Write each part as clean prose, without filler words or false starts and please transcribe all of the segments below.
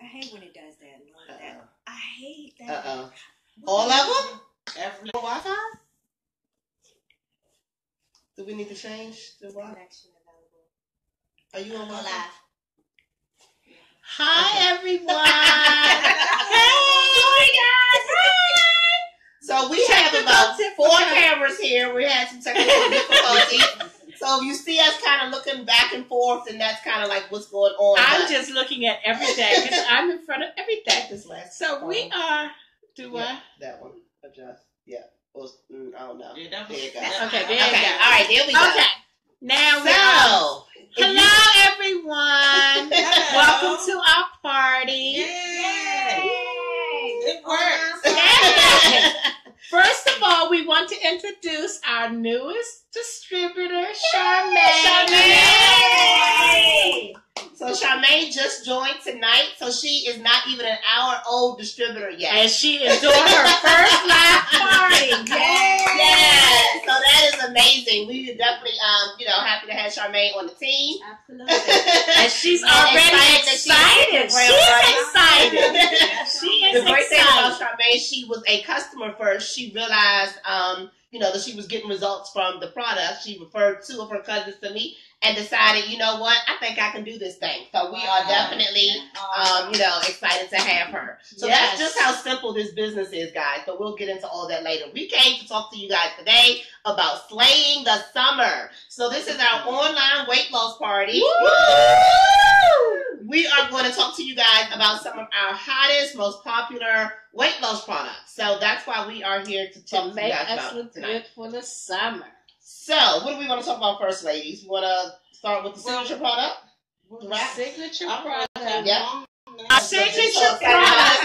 hate when it does that. I hate that. All of them? Every Wi-Fi? Do we need to change the Wi-Fi? Connection available. Are you on Wi-Fi? Live. Hi, everyone. Hey, guys. Hi. So we have about 4 cameras here. We had some technical difficulties. So you see us kind of looking back and forth, and that's kind of like what's going on. I'm just looking at everything because I'm in front of everything. This last So we are. That one. Adjust. Yeah. I don't know. Yeah, there you go. Okay, there you go. All right, there we go. Okay. Now hello, everyone. Welcome to our party. Yay! It works. First of all, we want to introduce our newest distributor, Charmaine. So Charmaine just joined tonight, so she is not even an hour-old distributor yet. And she is doing her first live party. Yes. So that is amazing. We are definitely, happy to have Charmaine on the team. Absolutely. And she's already excited. The great thing about Charmaine, she was a customer first. She realized, that she was getting results from the product. She referred 2 of her cousins to me and decided, you know what, I think I can do this thing. So we are definitely, excited to have her. So that's just how simple this business is, guys. So we'll get into all that later. We came to talk to you guys today about slaying the summer. So this is our online weight loss party. Woo! We are going to talk to you guys about some of our hottest, most popular weight loss products. So that's why we are here to talk to you guys about tonight. Good for the summer. So, what do we want to talk about first, ladies? We want to start with the signature product? Right. Signature product. Yeah. Our signature product.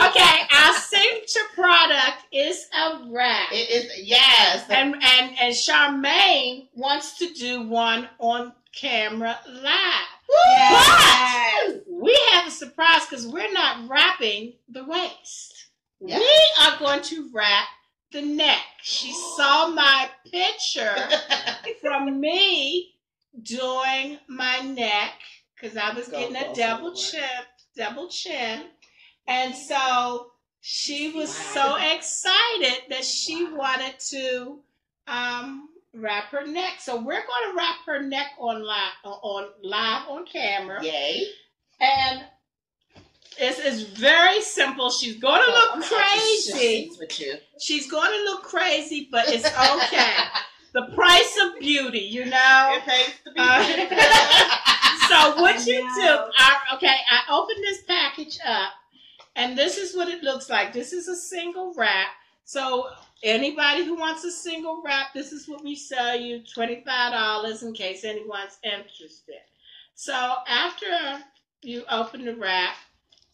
Okay, our signature product is a wrap. It is, yes. And Charmaine wants to do one on camera live. Yes. But we have a surprise because we're not wrapping the waist. Yes. We are going to wrap the neck. She saw my picture from me doing my neck because I was getting a double chin. And so she was so excited that she wanted to wrap her neck. So we're going to wrap her neck on live on camera. Yay. And it's very simple. She's going to look crazy. She's going to look crazy, but it's okay. The price of beauty, It pays to be beautiful. So what you do, I opened this package up, and this is what it looks like. This is a single wrap. So anybody who wants a single wrap, this is what we sell you, $25 in case anyone's interested. So after you open the wrap,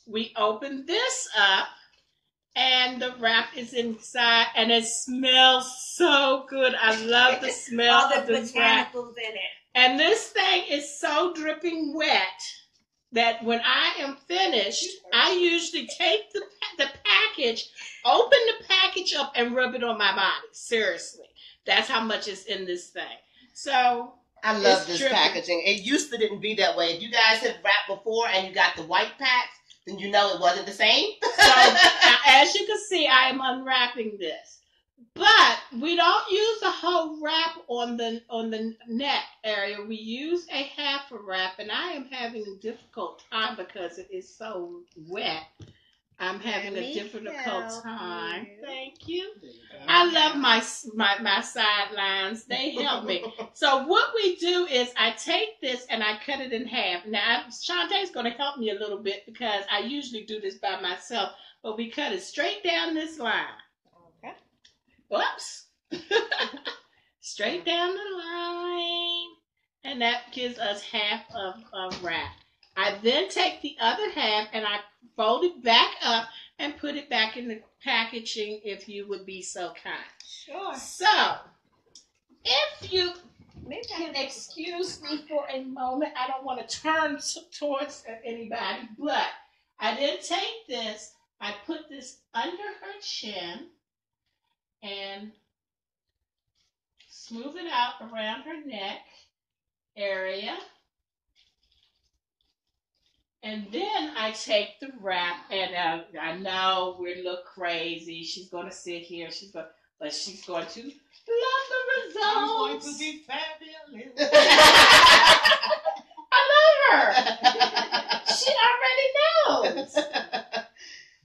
we open this up, and the wrap is inside, and it smells so good. I love the smell of this wrap. In it. And this thing is so dripping wet that when I am finished, I usually take the package, open the package up, and rub it on my body. Seriously. That's how much is in this thing. So I love this packaging. It used to didn't be that way. If you guys have wrapped before and you got the white packs, then you know it wasn't the same. So as you can see, I am unwrapping this. But we don't use a whole wrap on the neck area. We use a half a wrap, and I am having a difficult time because it is so wet. I'm having a difficult time. Thank you. I love my sidelines. They help me. So what we do is I take this and I cut it in half. Now, Shantae's going to help me a little bit because I usually do this by myself. But we cut it straight down this line. Okay. Whoops. Straight down the line. And that gives us half of a wrap. I then take the other half and I fold it back up and put it back in the packaging if you would be so kind. Sure. So, if you can excuse me for a moment, I don't want to turn towards anybody, but I then take this, I put this under her chin and smooth it out around her neck area. And then I take the wrap, and I know we look crazy. She's going to sit here. But she's going to love the results. I'm going to be fabulous. I love her. She already knows.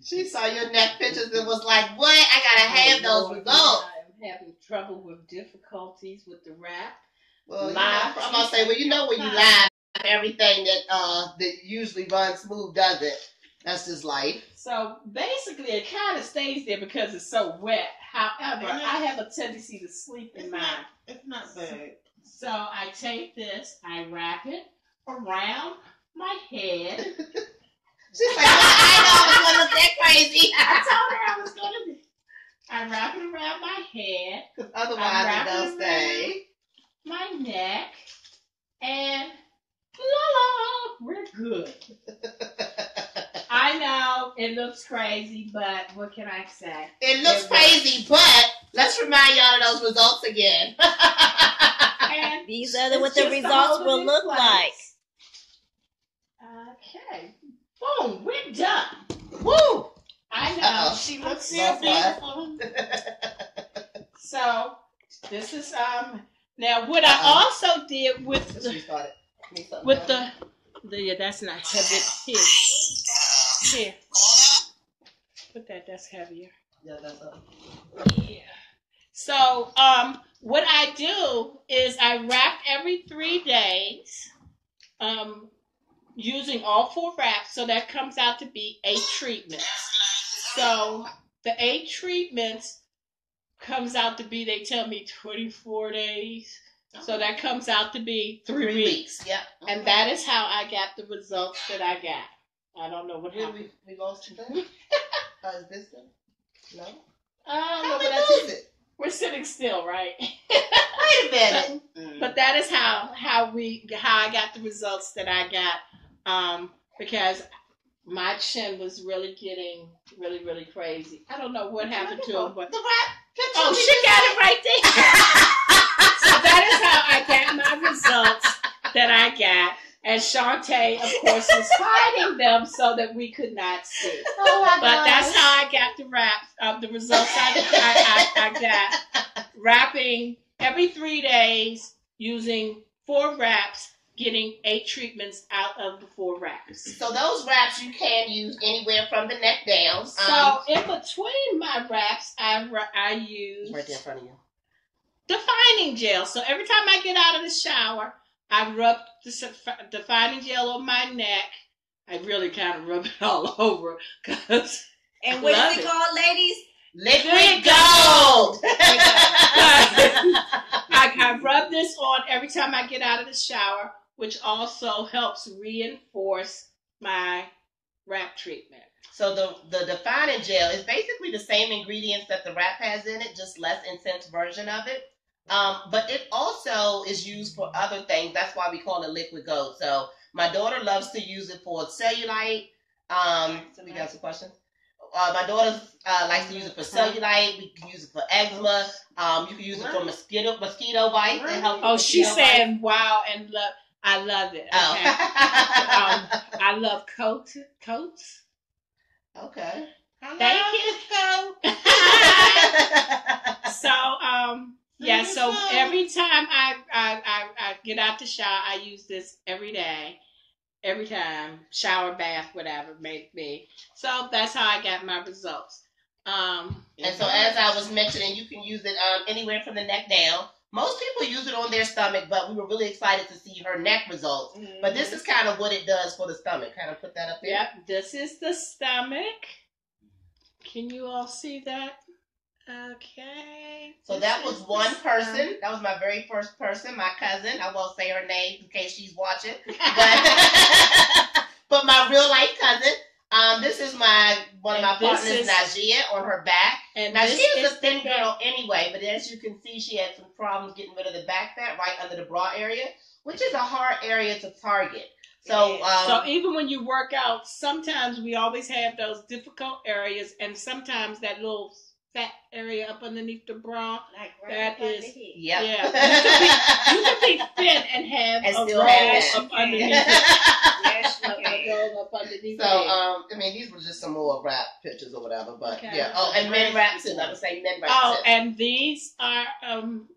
She saw your neck pictures and was like, "What? I gotta have those results." I'm having trouble with difficulties with the wrap. Well, I'm gonna say, well, you know, when you live, everything that usually runs smooth doesn't. That's just life. So basically, it kind of stays there because it's so wet. However, I have a tendency to sleep in mine. It's not bad. So I take this, I wrap it around my head. She's like, I know I was gonna say crazy. I told her I was gonna be. I wrap it around my head. Otherwise, it don't stay. My neck, and la, we're good. I know it looks crazy, but what can I say? It looks crazy, but let's remind y'all of those results again. And These are what the results will look like. Okay. Boom, we're done. Woo! I know. Uh-oh. She looks So so beautiful. So this is now what I also did with the yeah, that's not heavy. Here. Put that's heavier. Yeah, that's up. Yeah. So what I do is I wrap every 3 days. Using all 4 wraps, so that comes out to be 8 treatments. So the 8 treatments comes out to be, they tell me 24 days. So that comes out to be 3 weeks. Yep. And that is how I got the results that I got. I don't know what happened. We lost it then? Is this them? No? How How we lose it? We're sitting still, right? Wait a minute. But that is how I got the results that I got. Because my chin was really getting really crazy. I don't know what happened to him, but the wrap picture. oh, she got it right there. So that is how I got my results that I got. And Shantae, of course, was hiding them so that we could not see. Oh my But gosh. that's how I got the wraps of the results I got. Wrapping every 3 days using 4 wraps, getting 8 treatments out of the 4 wraps. So those wraps you can use anywhere from the neck down. So in between my wraps, I use right there in front of you. defining gel. So every time I get out of the shower, I rub the defining gel on my neck. I really kind of rub it all over because. And what is it called, ladies? Liquid gold. I rub this on every time I get out of the shower, which also helps reinforce my wrap treatment. So the defining gel is basically the same ingredients that the wrap has in it, just less intense version of it. But it also is used for other things. That's why we call it liquid gold. So my daughter loves to use it for cellulite. We got some questions. My daughter likes to use it for cellulite. We can use it for eczema. You can use it for mosquito bites. Oh, she's saying wow and love. I love it. Okay. I love coats. Okay. Thank you. So yeah. So every time I get out the shower, I use this every day. Every time, shower, bath, whatever it may be. So that's how I got my results. And so as I was mentioning, you can use it anywhere from the neck down. Most people use it on their stomach, but we were really excited to see her neck results. Mm-hmm. But this is kind of what it does for the stomach. Kind of put that up there. Yep, this is the stomach. Can you all see that? Okay. So that was one person. That was my very first person, my cousin. I won't say her name in case she's watching. But my real life cousin. This is one of my partners, Najia, on her back. And now she is a thin girl anyway, but as you can see, she had some problems getting rid of the back fat right under the bra area, which is a hard area to target. So, so even when you work out, sometimes we always have those difficult areas, and sometimes that little fat area up underneath the bra, like that is, yep. yeah. You can be thin and have and a still rash have up underneath. Yes, Those roll up underneath. So, I mean, these were just some more rap pictures or whatever, but Okay. yeah. Oh, and men rap too. I would say men rap Oh, too. and these are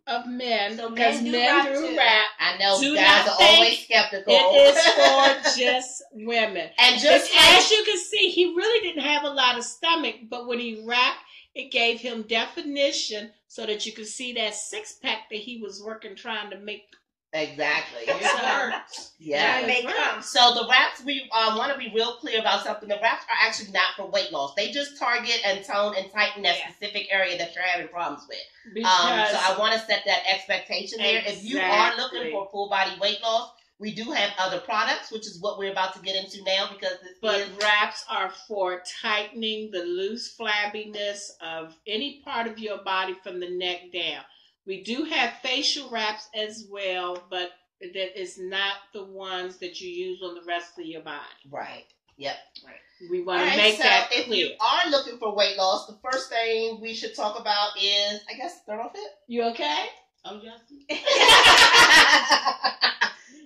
of men, So because men do men rap do too. rap. I know Do guys not are think always skeptical. It is for just women. And just As you can see, he really didn't have a lot of stomach, but when he rapped, it gave him definition so that you could see that six pack that he was working trying to make. exactly. It works. Yeah. They come. So the wraps, we want to be real clear about something. The wraps are actually not for weight loss. They just target and tone and tighten that specific area that you're having problems with. So I want to set that expectation there. If you are looking for full body weight loss, we do have other products, which is what we're about to get into now, because wraps are for tightening the loose flabbiness of any part of your body from the neck down. We do have facial wraps as well, but that is not the ones that you use on the rest of your body. Right. Yep. Right. We want to make that clear. If you are looking for weight loss, the first thing we should talk about is, I guess, ThermoFit. You okay? Oh, yes.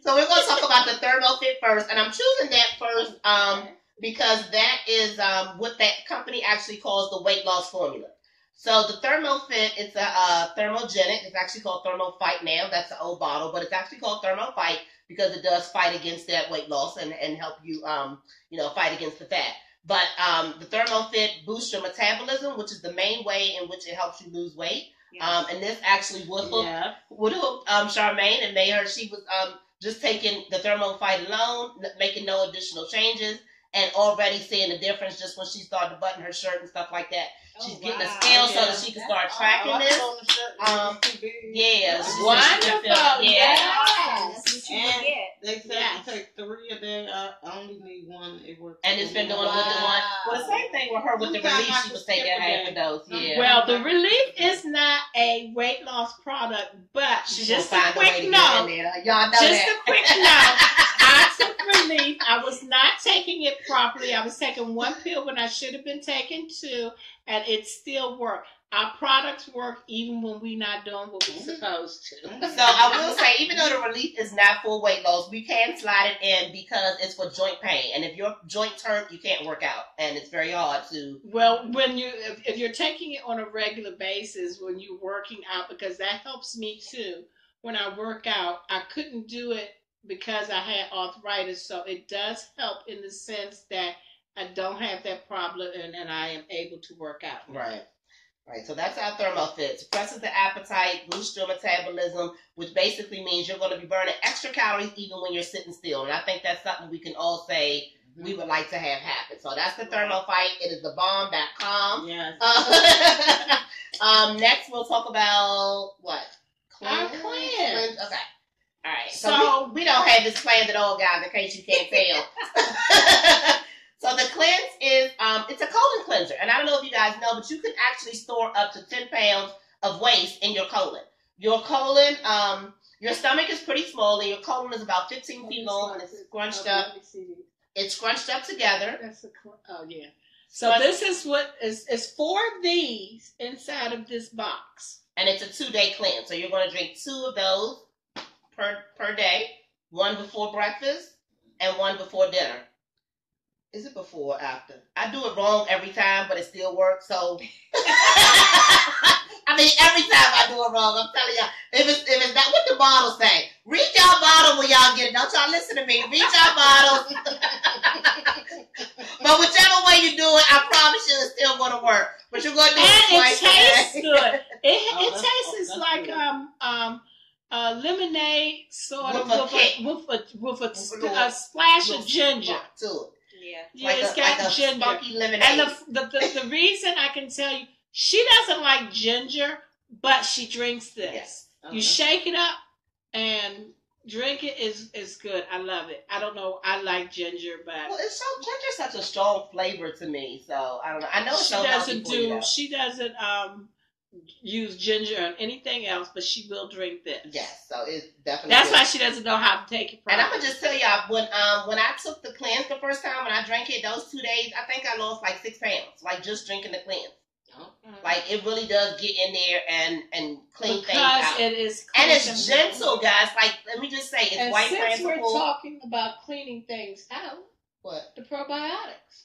So we're going to talk about the ThermoFit first, and I'm choosing that first because that is what that company actually calls the weight loss formula. So the ThermoFit, it's a thermogenic. It's actually called ThermoFight now. That's the old bottle, but it's actually called ThermoFight because it does fight against that weight loss and help you, fight against the fat. But the ThermoFit boosts your metabolism, which is the main way in which it helps you lose weight. Yes. And this actually would hook Charmaine and made her. She was just taking the ThermoFight alone, making no additional changes, and already seeing the difference just when she started to button her shirt and stuff like that. She's getting a scale so that she can start tracking this. Yes. Wonderful. Yes. And they said you take 3 a day. I only need 1. It works. And it's been doing with the one. Well, the same thing with her with the relief. She was taking half a dose. Yeah. Well, the relief is not a weight loss product, but She's just a quick note. Y'all know Just that. a quick note. I took relief. I was not taking it properly. I was taking 1 pill when I should have been taking 2, and it still worked. Our products work even when we're not doing what we're supposed to. So I will say, even though the relief is not for weight loss, we can slide it in because it's for joint pain. And if your joints hurt, you can't work out, and it's very hard to. Well, if you're taking it on a regular basis when you're working out, because that helps me too. When I work out, I couldn't do it because I had arthritis, so it does help in the sense that I don't have that problem and I am able to work out. Right, so that's our ThermoFit. Suppresses the appetite, boosts your metabolism, which basically means you're going to be burning extra calories even when you're sitting still. And I think that's something we can all say we would like to have happen. So that's the ThermoFight. It is thebomb.com. Yes. Next, we'll talk about what? Our cleanse. Okay. All right. So we don't have this planned at all, guys, in case you can't tell. So the cleanse is, it's a colon cleanser. And I don't know if you guys know, but you can actually store up to 10 pounds of waste in your colon. Your colon, your stomach is pretty small, and your colon is about 15 feet long, and it's scrunched up. It's scrunched up together. So this is what is 4 of these inside of this box. And it's a 2-day cleanse. So you're going to drink 2 of those per day. 1 before breakfast and 1 before dinner. Is it before or after? I do it wrong every time, but it still works. So, I mean, every time I do it wrong, I'm telling y'all. If it's not what the bottle say, read y'all bottle when y'all get it. Don't y'all listen to me. Read y'all bottles. But whichever way you do it, I promise you it's still going to work. But you're going to do it twice. And it tastes good. It tastes like lemonade sort of with a splash of ginger. Yeah, like it's got ginger. Funky lemonade. And the reason I can tell you, she doesn't like ginger, but she drinks this. Yes. You shake it up and drink it is good. I love it. I don't know. I like ginger, but ginger's such a strong flavor to me. So I don't know. I know it's she doesn't use ginger or anything else, but she will drink this. Yes, so it's definitely. That's why she doesn't know how to take it properly. And I'm gonna just tell y'all when I took the cleanse the first time, when I drank it those 2 days, I think I lost like 6 pounds, like just drinking the cleanse. Like it really does get in there and clean things out. It is, and it's gentle, guys. Like let me just say, it's white principle. principle. We're talking about cleaning things out. What? The probiotics.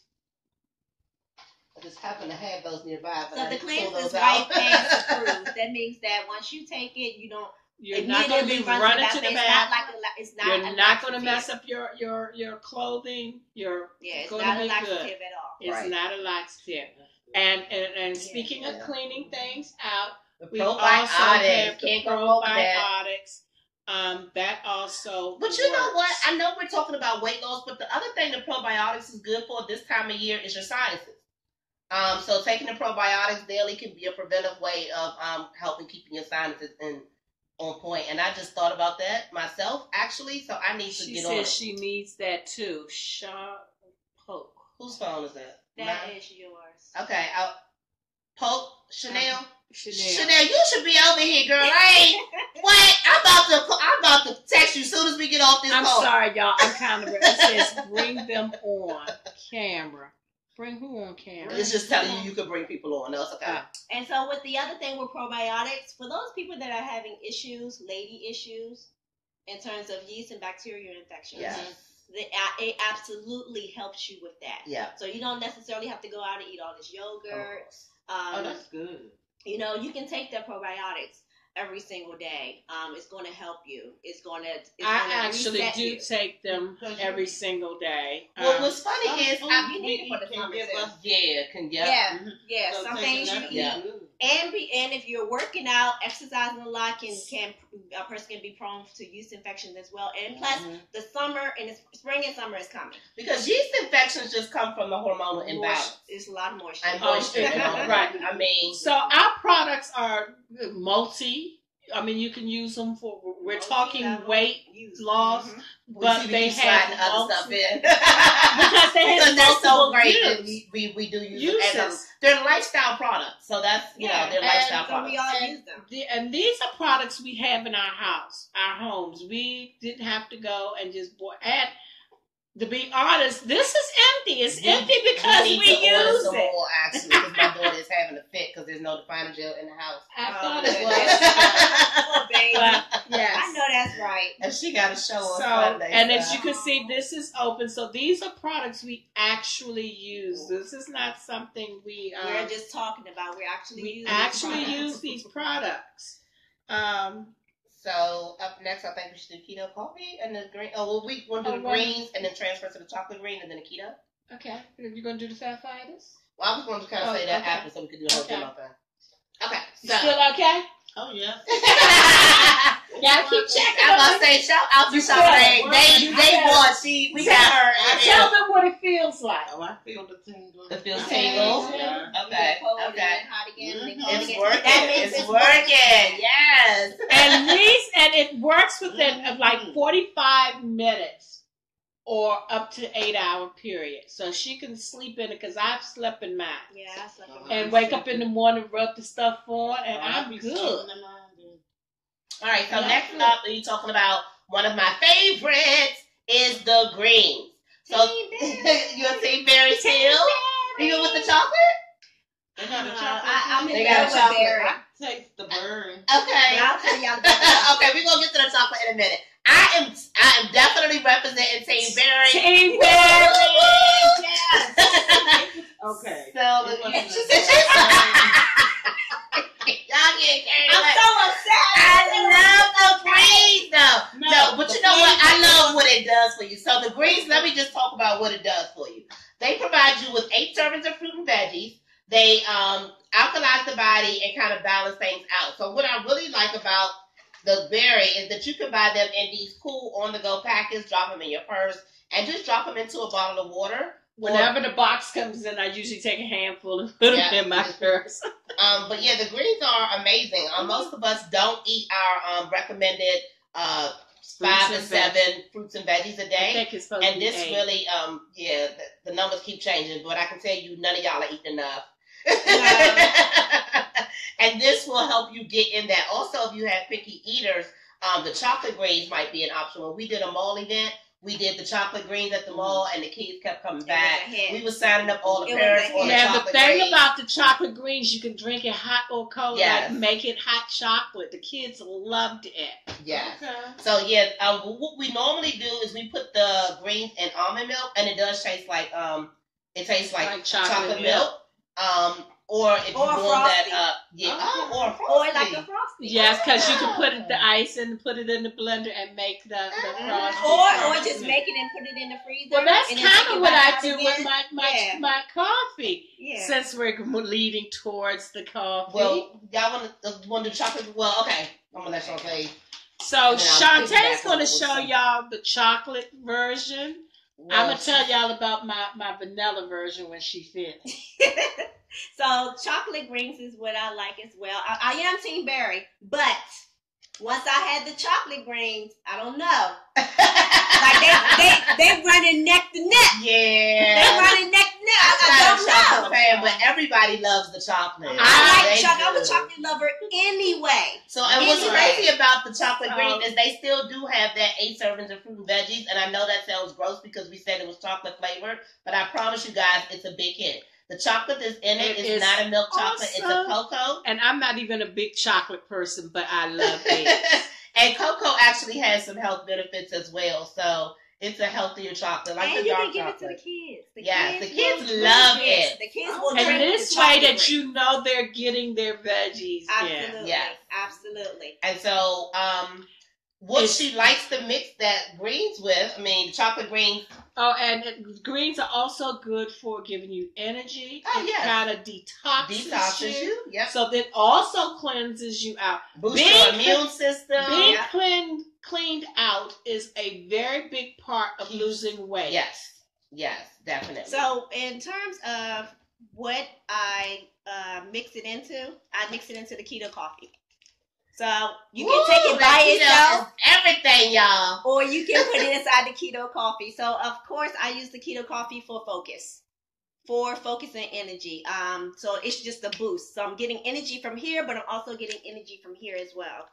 I just happen to have those nearby. But So I the didn't cleanse pull those is out. right past approved. That means that once you take it, you don't. You're not going to be immediately run running the to the bathroom. It's not bathroom. like it's not. You're a not going to laxative. mess up your clothing. You're It's going not to a be laxative good. at all. It's Right. not a laxative. And speaking of cleaning things out, The we also probiotics. have the Can't go over that. probiotics. That also. But you know what? works. I know we're talking about weight loss, but the other thing the probiotics is good for this time of year is your sinuses. So taking the probiotics daily can be a preventive way of helping keeping your sinuses on point. And I just thought about that myself, actually. So I need to She get says on it. she needs that too. Poke. Whose phone is that? That Mine? is yours. Okay. Poke Chanel. Chanel. Chanel, you should be over here, girl. I ain't. What? I'm about to text you as soon as we get off this I'm call. sorry, y'all. I'm kind of. It says bring them on camera. Bring who on camera? It's just telling you could bring people on. No, it's okay. And so with the other thing with probiotics, for those people that are having issues, lady issues, in terms of yeast and bacterial infections, Yeah. it absolutely helps you with that. Yeah. So you don't necessarily have to go out and eat all this yogurt. Oh, that's good. You know, you can take the probiotics every single day. It's going to help you. It's going to. I actually reset do you. take them every single day. Well, what's funny is you need it for the summer too. Yeah. So Some taking things you that eat. Yeah. is good. And if you're working out, exercising a lot can a person can be prone to yeast infections as well. And plus, the summer and the spring and summer is coming. Because yeast infections just come from the hormonal imbalance. It's a lot of moisture. And moisture. Right. I mean, So our products are multi. I mean, you can use them for. We're talking weight loss, but they have sliding other stuff in. because they have they're so multiple great that uses. we do use them as Uses. they're lifestyle products. So that's they're lifestyle so products. we all use them. And these are products we have in our house, our homes. We didn't have to go and just and to be honest, this is empty. It's empty because we need to order use some it. more, actually, because my daughter is having a fit because there's no defining gel in the house. I thought Oh, it goodness. was. Oh, baby. But, yes. I know that's right. And she got a show on So, Sunday. and as you can see, this is open. So these are products we actually use. This is not something We're just talking about. We're actually we using actually these products. use these products. So up next, I think we should do keto coffee and the green. Oh, well, we want to do the greens and then transfer to the chocolate green and then the keto. Okay. Are you going to do the fat fighters? Well, I was going to kind of say that okay. after so we could do the whole demo thing. Okay, You so. still okay? Oh, yeah. Gotta keep checking. I'm about to say, shout out to Charmaine. They won. We got her. Tell them what it feels like. Oh, I feel the tingle. It feels tingle. Yeah. Okay. Cold and Okay. then hot again, and then cold It's again. working. That means It's working. Yes. And it works within like 45 minutes or up to 8-hour period. So she can sleep in it because I've slept in mine. Yeah, I slept in And mine. wake up in the morning, rub the stuff on, and I'm good. All right. So next up, we're talking about one of my favorites is the greens. So you're a St. Berry too? Even with the chocolate? They got a chocolate. I'm in They love got a with chocolate. berry. I taste the burn. Okay. But I'll tell y'all about Okay, we're gonna get to the chocolate in a minute. I am definitely representing St. Berry. Team Berry! Yes. Okay. So It wasn't she a- said y'all getting carried I'm away. so upset. I love the greens though. No, but the you know what? I flavor- love what it does for you. So the greens, let me just talk about what it does for you. They provide you with 8 servings of fruit and veggies. They alkalize the body and kind of balance things out. So what I really like about the berry is that you can buy them in these cool on-the-go packets, drop them in your purse, and just drop them into a bottle of water. Whenever the box comes in, I usually take a handful and put them in my purse. But yeah, the greens are amazing. Most of us don't eat our recommended 5 to and 7 fruits and veggies a I day. think it's supposed And to be this 8. really, the numbers keep changing, but I can tell you none of y'all are eating enough. And this will help you get in that. Also, if you have picky eaters, the chocolate greens might be an option. When we did a mall event, We did the chocolate greens at the mall, and the kids kept coming It was back. a hit. We were signing up all the It was parents a on hit. the Now, the chocolate thing greens. about the chocolate greens, you can drink it hot or cold, Yes. like make it hot chocolate. The kids loved it. Yes. Okay. So yeah, what we normally do is we put the greens in almond milk, and it does taste like it tastes like chocolate milk. Or if you Or warm Frosty. that up, yeah, Okay. or a frosty. Or like a frosty. Yes, because you can put the ice and put it in the blender and make the frosty. Or just make it and put it in the freezer. Well, that's and then kind take of it what back I out do again. with Yeah. my coffee. Yeah. Since we're leading towards the coffee. Well, y'all want to do chocolate? Well, okay, I'm gonna let y'all say. So And then I'll Shantae's piggyback going on to what show we're y'all the chocolate version. Well, I'm going to tell y'all about my vanilla version when she finishes. So chocolate greens is what I like as well. I am Team Berry, but once I had the chocolate greens, I don't know. Like they running neck to neck. They Yeah. running neck to neck. I'm I not a don't chocolate know. fan, but everybody loves the chocolate. I like They chocolate. I'm a do. chocolate lover anyway. So, and what's Anyway. crazy about the chocolate green is they still do have that 8 servings of fruit and veggies, and I know that sounds gross because we said it was chocolate flavored, but I promise you guys, it's a big hit. The chocolate that's in it It is is not a milk chocolate; it's a awesome. cocoa. And I'm not even a big chocolate person, but I love it. And cocoa actually has some health benefits as well, so it's a healthier chocolate, like And the you dark can give chocolate. it to the kids. Yes, the will kids drink love this. it. The kids will Okay. drink And this the way chocolate that drink. you know they're getting their veggies. Yeah. Absolutely. Yes. Absolutely. And so, what It's- she likes to mix that greens with, I mean, chocolate greens. Oh, and greens are also good for giving you energy. Oh, it yes. kind of detoxes Detoxes you. Yep. So that also cleanses you out. Boost Being your immune system. Being Yep. cleaned out is a very big part of losing weight. Yes. Yes, definitely. So, in terms of what I mix it into, I mix it into the keto coffee. So you can take it by that keto itself, is everything, y'all. or you can put it inside the keto coffee. So, of course, I use the keto coffee for focus and energy. So it's just a boost. So I'm getting energy from here, but I'm also getting energy from here as well.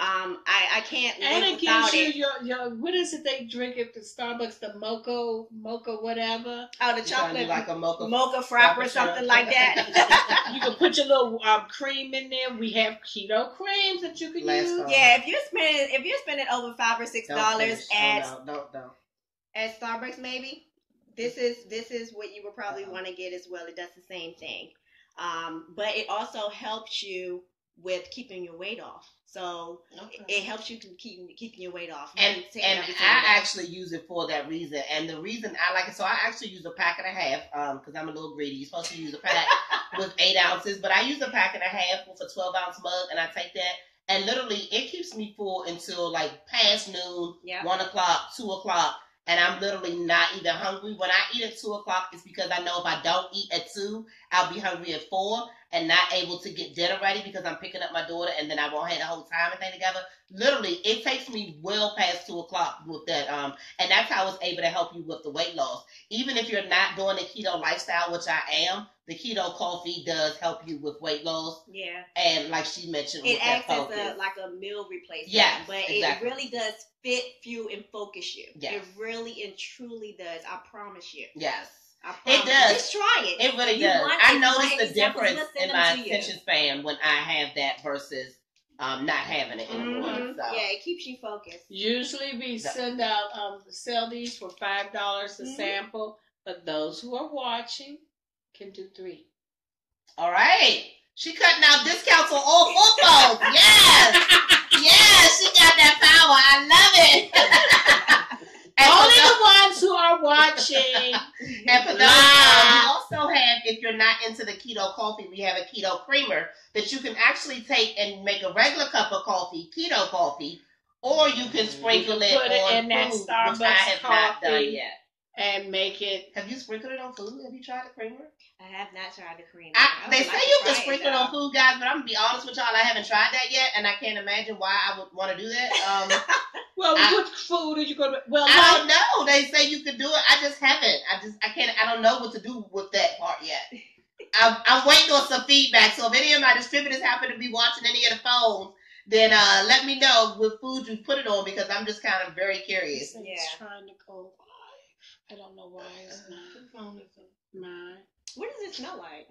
I can't live And it without gives you it. your what is it they drink at the Starbucks, the mocha whatever. Oh, the You trying to do chocolate like a mocha. mocha frapper or something like that. You can put your little cream in there. We have keto creams that you can Last use. time. Yeah, if you're spending over $5 or $6 Don't finish. at Oh, no, don't. at Starbucks, maybe this is what you would probably want to get as well. It does the same thing, but it also helps you with keeping your weight off. So Okay. it helps you to keeping your weight off. And Taking and everything I down. actually use it for that reason. And the reason I like it, so I actually use a pack and a half, because I'm a little greedy. You're supposed to use a pack with 8 ounces, but I use a pack and a half with a 12-ounce mug, and I take that, and literally it keeps me full until like past noon, Yeah. 1 o'clock, 2 o'clock, and I'm literally not even hungry. When I eat at 2 o'clock, it's because I know if I don't eat at 2, I'll be hungry at 4 and not able to get dinner ready because I'm picking up my daughter and then I won't have the whole time and thing together. Literally, it takes me well past 2 o'clock with that. And that's how it's able to help you with the weight loss. Even if you're not doing the keto lifestyle, which I am, the keto coffee does help you with weight loss. Yeah, And like she mentioned, it with that acts as focus. like a meal replacement. Yes, but exactly. it really does fit, fuel, and focus you. Yes. It really and truly does. I promise you. Yes. I It promise. does. Just try it. It really If you does. want- I if you noticed want the any samples, difference we'll send in them my to you. attention span when I have that versus not having it anymore. Mhm. So. Yeah, it keeps you focused. Usually we send out sell these for $5 a Mhm. sample, but those who are watching can do 3. All right. She cutting out discounts on all footballs. Yes. Yes, she got that power. I love it. And for Only those- the ones who are watching. And for those, we also have, if you're not into the keto coffee, we have a keto creamer that you can actually take and make a regular cup of coffee, keto coffee, or you can sprinkle it Put it on in that food, which Starbucks I have not done coffee. yet. And make it. Have you sprinkled it on food? Have you tried the creamer? I have not tried the cream. They say you can try sprinkle it on food, guys, but I'm gonna be honest with y'all, I haven't tried that yet, and I can't imagine why I would want to do that. Well, I- what food are you going to? Well, I don't know. They say you can do it. I just haven't. I don't know what to do with that part yet. I'm waiting on some feedback. So if any of my distributors happen to be watching any of the phones, then let me know what food you put it on because I'm just kind of very curious. It's trying to go live. I don't know why it's not. Mine. What does it smell like?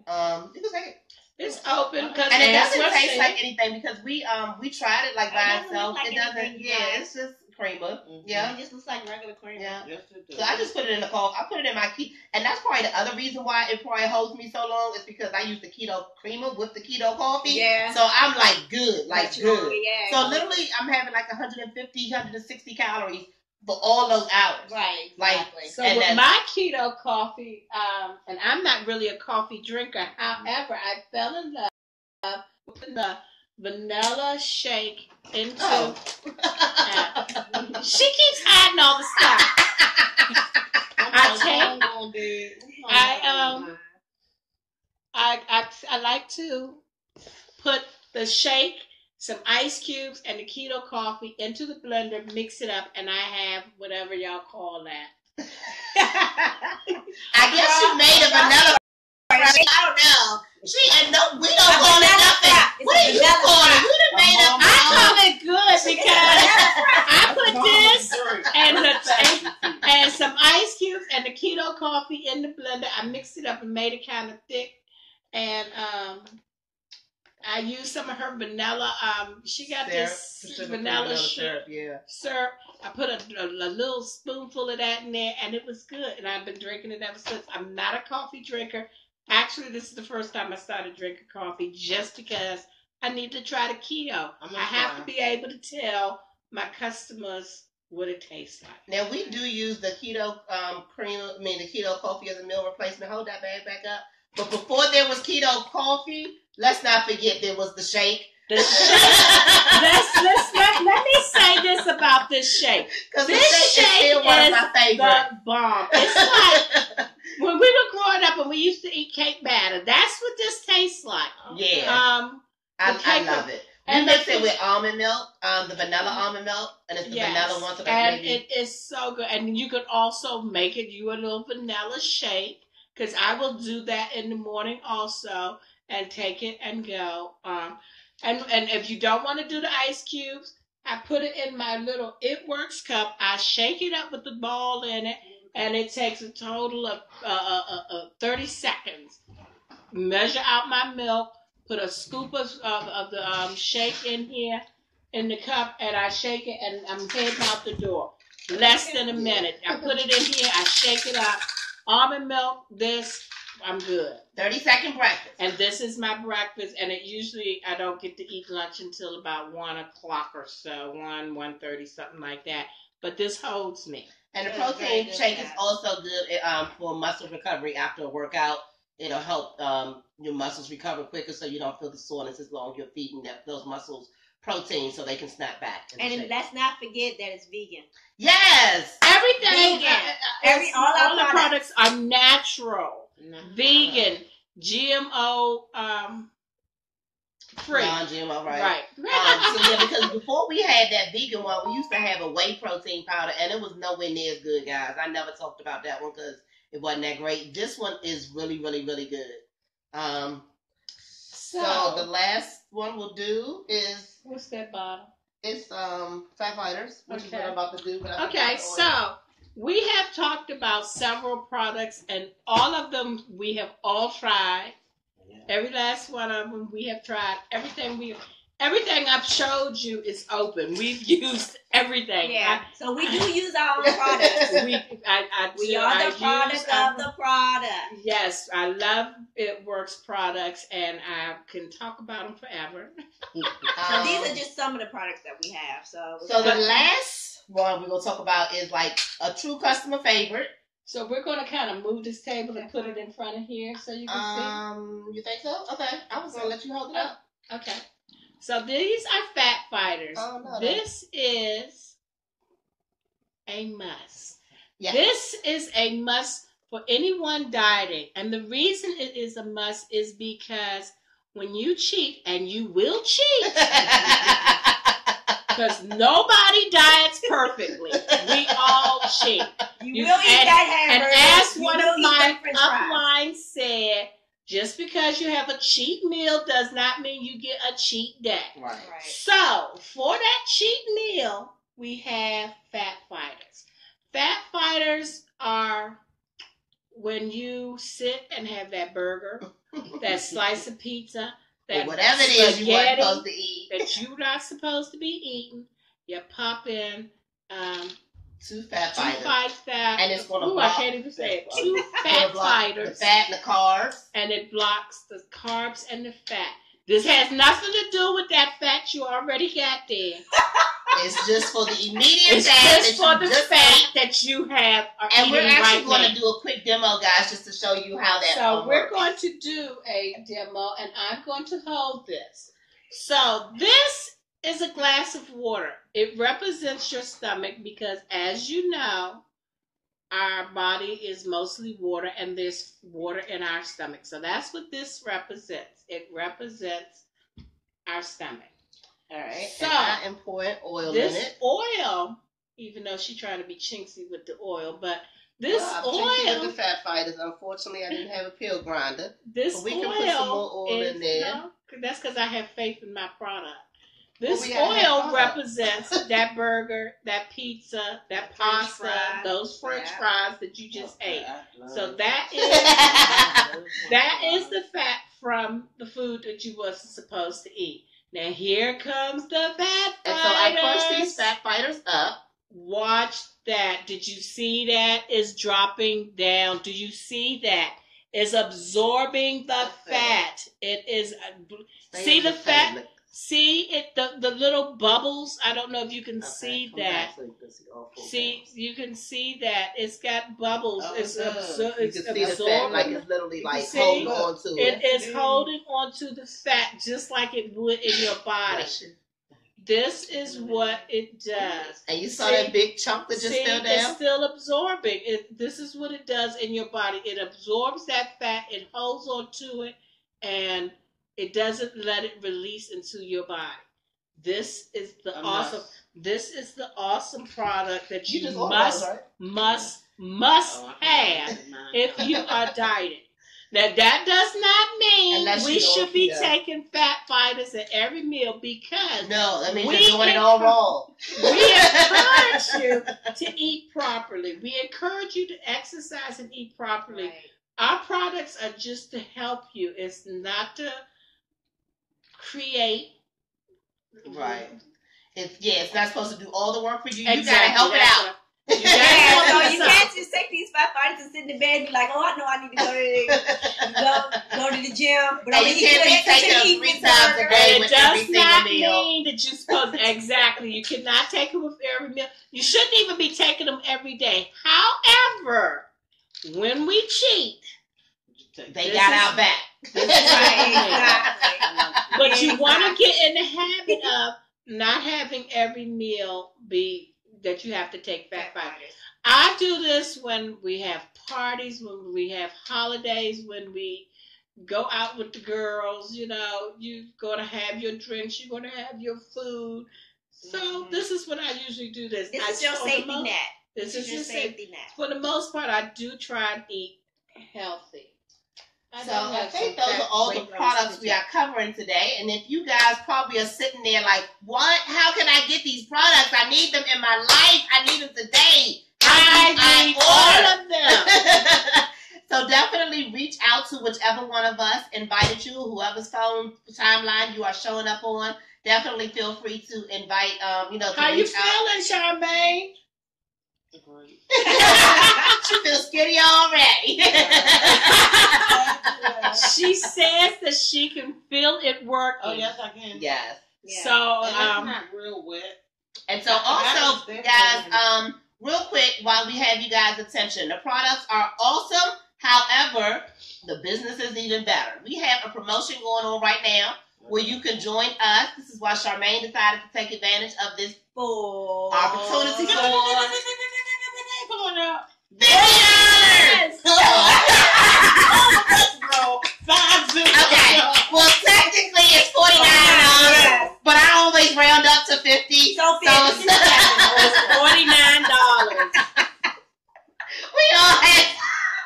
You can take it. It's open because and it doesn't taste like anything because we tried it like by itself. Like it doesn't. Yeah, it's just creamer. Yeah, it just looks like regular creamer. Yeah. Yes, it does. So I just put it in the coffee. I put it in my keto, and that's probably the other reason why it probably holds me so long is because I use the keto creamer with the keto coffee. Yeah. So I'm like good, like good. Yeah. So literally, I'm having like 150, 160 calories for all those hours. Right. Like, so with my keto coffee, and I'm not really a coffee drinker. However, I fell in love with the vanilla shake into. She keeps hiding all the stuff. I like to put the shake, some ice cubes, and the keto coffee into the blender, mix it up, and I have whatever y'all call that. I guess you made a vanilla. I don't know. We don't call it nothing. What do you call it? You done made up. I call it good because I put this and some ice cubes and the keto coffee in the blender. I mixed it up and made it kind of thick. And I used some of her vanilla. She got this vanilla syrup. Yeah. Syrup. I put a little spoonful of that in there, and it was good. And I've been drinking it ever since. I'm not a coffee drinker. Actually, this is the first time I started drinking coffee just because I need to try the keto. I have to be able to tell my customers what it tastes like. Now, we do use the keto the keto coffee as a meal replacement. Hold that bag back up. But before there was keto coffee, let's not forget there was the shake. The shake. Let me say this about this shake. Because this shake is still one of my favorite. The bomb. It's like when we were growing up and we used to eat cake batter. That's what this tastes like. Yeah. I love it. We mix it with almond milk, the vanilla almond milk, and it's the vanilla one. So it is so good. And you could also make it a little vanilla shake, because I will do that in the morning also and take it and go. And if you don't want to do the ice cubes, I put it in my little It Works cup. I shake it up with the ball in it, and it takes a total of 30 seconds. Measure out my milk, put a scoop of the shake in here in the cup, and I shake it, and I'm heading out the door. Less than a minute. I put it in here, I shake it up. Almond milk, I'm good. 30-second breakfast. And this is my breakfast, and I don't get to eat lunch until about 1 o'clock or so, 1:30, something like that. But this holds me. And the protein shake is also good for muscle recovery after a workout. It'll help your muscles recover quicker so you don't feel the soreness as long as you're feeding those muscles protein so they can snap back. And let's not forget that it's vegan. Yes! Everything. Vegan. All the products are natural. Vegan. GMO free. Non-GMO, right. So yeah, because before we had that vegan one, we used to have a whey protein powder, and it was nowhere near as good, guys. I never talked about that one because it wasn't that great. This one is really, really, really good. So the last one we'll do is... What's that bottle? It's Fat Fighters, which is what I'm about to do. But so we have talked about several products, and all of them we have all tried. Yeah. Every last one of them we have tried. Everything I've showed you is open. We've used everything. Yeah. So we do use our own products. We are the product of the product. Yes, I love It Works products, and I can talk about them forever. So these are just some of the products that we have. So the last one we're going to talk about is like a true customer favorite. So we're going to kind of move this table and put it in front of here so you can see. You think so? Okay. I was going to let you hold it up. Okay. So these are Fat Fighters. Oh, no, this is a must. Yeah. This is a must for anyone dieting. And the reason it is a must is because when you cheat, and you will cheat, because nobody diets perfectly. We all cheat. You will eat that hamburger. And as one of my uplines said, Just because you have a cheat meal does not mean you get a cheat day. Right. So, for that cheat meal, we have fat fighters. Fat fighters are when you sit and have that burger, that slice of pizza, that whatever it is you weren't spaghetti supposed to eat. that you're not supposed to be eating. You pop in 2 fat two fighters. fat, And it's going to I block. can't even say it. It's 2 gonna fat block fighters. the fat and the carbs. And it blocks the carbs and the fat. This has nothing to do with that fat you already got there. It's just for the immediate It's fat just that for you the just fat ate. that you have. And we're actually right going now. to do a quick demo, guys, just to show you how that So we're works. going to do a demo, and I'm going to hold this. So this is a glass of water. It represents your stomach because, as you know, our body is mostly water, and there's water in our stomach. So that's what this represents. It represents our stomach. All right. So, and I am pouring oil in This it. oil, even though she's trying to be chinksy with the oil, but this I'm drinking oil, with the fat fighters. Unfortunately, I didn't have a pill grinder. this But we oil can put some more oil is, in there. No, that's because I have faith in my product. This we gotta have oil product. represents that burger, that pizza, that French pasta, fries. those French Yeah. fries that you just ate. So that is that is the fat from the food that you wasn't supposed to eat. Now here comes the fat And so I fighters. crushed these fat fighters up. Watch that. Did you see that? It's dropping down. Do you see that? It's absorbing the fat. It is. See the fat? See it? The little bubbles. I don't know if you can see that. See, you can see that it's got bubbles. Oh, it's it does. You it's can see the fat absorbing. like it's literally You like see? holding on to It it. is holding onto the fat just like it would in your body. This is what it does. And you saw See? that big chunk that just See, fell it's down? still absorbing. This is what it does in your body. It absorbs that fat, it holds on to it, and it doesn't let it release into your body. This is the awesome. This is the awesome product that you, must have if you are dieting. Now that does not mean Unless we you don't should be keto. taking fat fighters at every meal because No, that means We you're doing it can all come- wrong. we encourage you to eat properly. We encourage you to exercise and eat properly. Right. Our products are just to help you. It's not to create. Right. It's not supposed to do all the work for you. You Exactly. gotta help it That's out. what- You Yeah, gotta so help you yourself. can't just take these fat fighters and sit in the bed and be like, oh, I know I need to go to the gym, but And I'm you can't be taking them 3 times a day It with every does single not meal. mean that you're supposed to, exactly. You cannot take them with every meal. You shouldn't even be taking them every day. However, when we cheat, They This got is- our back. Exactly. but you want to get in the habit of not having every meal be that you have to take fat fighters. I do this when we have parties, when we have holidays, when we go out with the girls. You know, you're going to have your drinks, you're going to have your food. So this is what I usually do this. This is your for the safety most- net. This is your safety. safety net. For the most part, I do try and eat healthy. So I think those are all the products we are covering today. And if you guys probably are sitting there like, what? How can I get these products? I need them in my life. I need them today. I need all of them. So definitely reach out to whichever one of us invited you, whoever's phone timeline you are showing up on. Definitely feel free to invite, to How you reach out. feeling, Charmaine? Great. She feels skinny already. She says that she can feel it working. Oh yes, I can. Yes. Yeah. So, And it's not real wet. And so also, guys, real quick, while we have you guys' attention, the products are awesome. However, the business is even better. We have a promotion going on right now where you can join us. This is why Charmaine decided to take advantage of this For opportunity for Come on now. $50. Bro, 50. Okay. Well, technically it's $49, Yes. but I always round up to 50. So So $49. we all have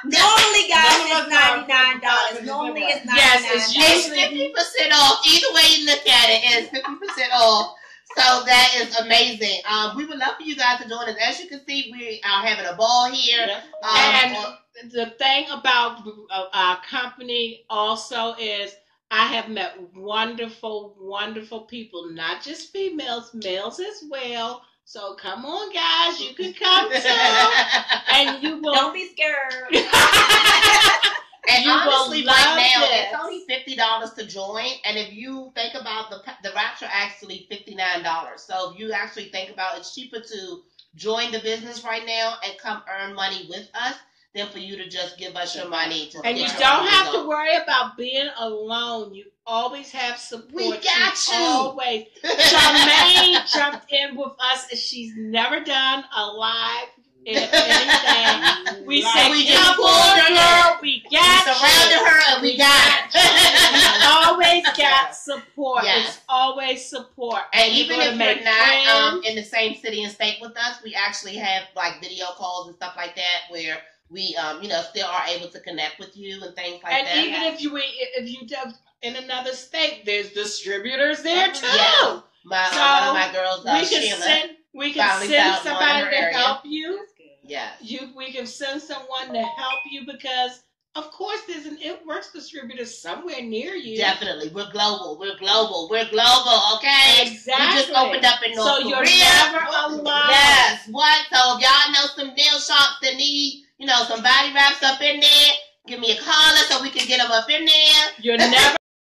Normally, guys, when $99. Normally it's $99. Yes, it's It's usually 50% off. Either way you look at it, it's 50% off. So that is amazing. We would love for you guys to join us. As you can see, we are having a ball here. And the thing about our company also is I have met wonderful, wonderful people, not just females, males as well. So come on, guys, you can come too, and you will. Don't be scared. And You honestly, will right love now, this. it's only $50 to join. And if you think about the wraps are actually $59. So if you actually think about it's cheaper to join the business right now and come earn money with us than for you to just give us your money. And you don't have to worry about being alone. You always have support. We got you. Always. Charmaine jumped in with us, and she's never done a live anything. We said, we "Come just pulled her on, in. girl, we got We surrounded you." her and we got We it. always got support. Yes. It's always support. And You're even gonna if make you're not friends. in the same city and state with us, we actually have like video calls and stuff like that where we still are able to connect with you and things like And that. even if you do in another state, there's distributors there too. Yes. One of my girls, We can finally send found one in somebody her to area. help you. Yes. We can send someone to help you because, of course, there's an It Works distributor somewhere near you. Definitely. We're global. Okay? Exactly. We just opened up in North So Korea. you're never alone. Yes. What? So if y'all know some nail shops that need, some body wraps up in there, give me a caller so we can get them up in there. You're never